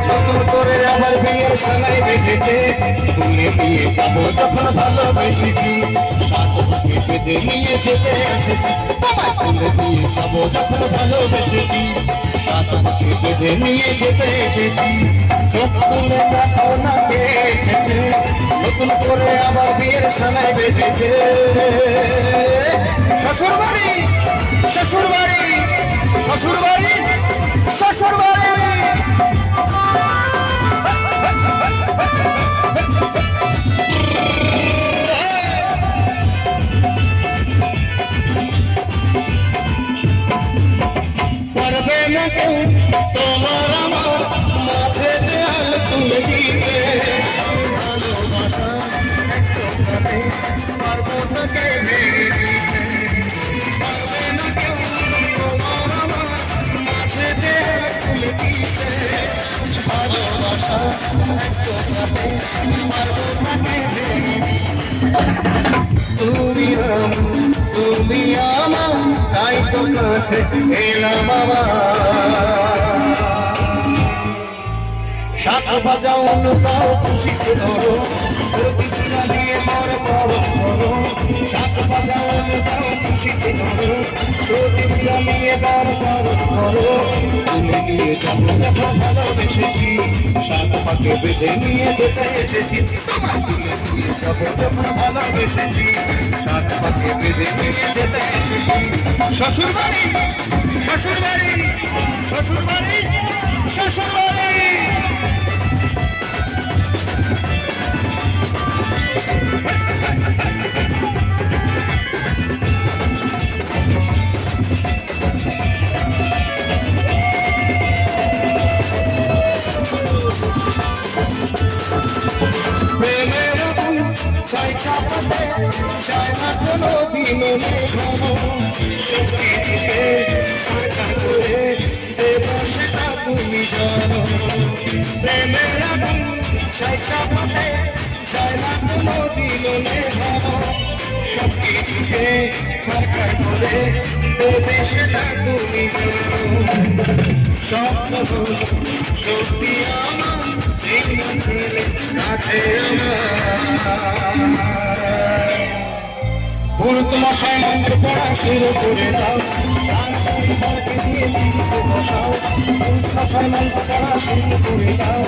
নতুন করে আবার বিয়ের সানাই বেঁধেছে তুলে দিয়ে যাবো যখন ভালোবেসেছি সাত ভাগে বেঁধে নিয়ে যেতে এসেছি তুলে দিয়ে যাবো যখন ভালোবেসেছি সাত ভাগে বেঁধে নিয়ে যেতে এসেছি চোখ তুলে দেখো না কে এসেছে নতুন করে আবার বিয়ের সানাই বেঁধেছে শ্বশুর বাড়ি শ্বশুর বাড়ি শ্বশুর বাড়ি শ্বশুর বাড়ি পারবে না কেউ তোমার আমার মাঝে দেয়াল তুলে দিতে ভালোবাসা পারবো তাকে তুমি আমার তাই তো কাছে এলাম সাত বাজাও অনুতাও খুশিতে ধরো প্রতিজ্ঞা দিয়ে মর করো সাত বাজাও অনুতাও খুশিতে ধরো প্রতিজ্ঞা নিয়ে বার করো তুলে নিয়ে যাবো যখন ভালোবেসেছি সাত পাকে বেঁধে নিয়ে যেতে এসেছি তুলে নিয়ে যাবো যখন ভালোবেসেছি সাত পাকে বেঁধে নিয়ে যেতে এসেছি শ্বশুর বাড়ি শ্বশুর বাড়ি শ্বশুর বাড়ি শ্বশুর বাড়ি তুমি জানো প্রেমের আগুন চাই চাপাতে চাই না কোনো দিনে ভালো সব কিছুকে ছাড়কার করে দেবে সেটা তুমি জানো স্বপ্ন সত্যি আমার কাছে ভূত মশাই মন্ত্র পড়া শুরু করে দাও দিয়ে বসাও ভূত মশাই মন্ত্র পড়া শুরু করে দাও।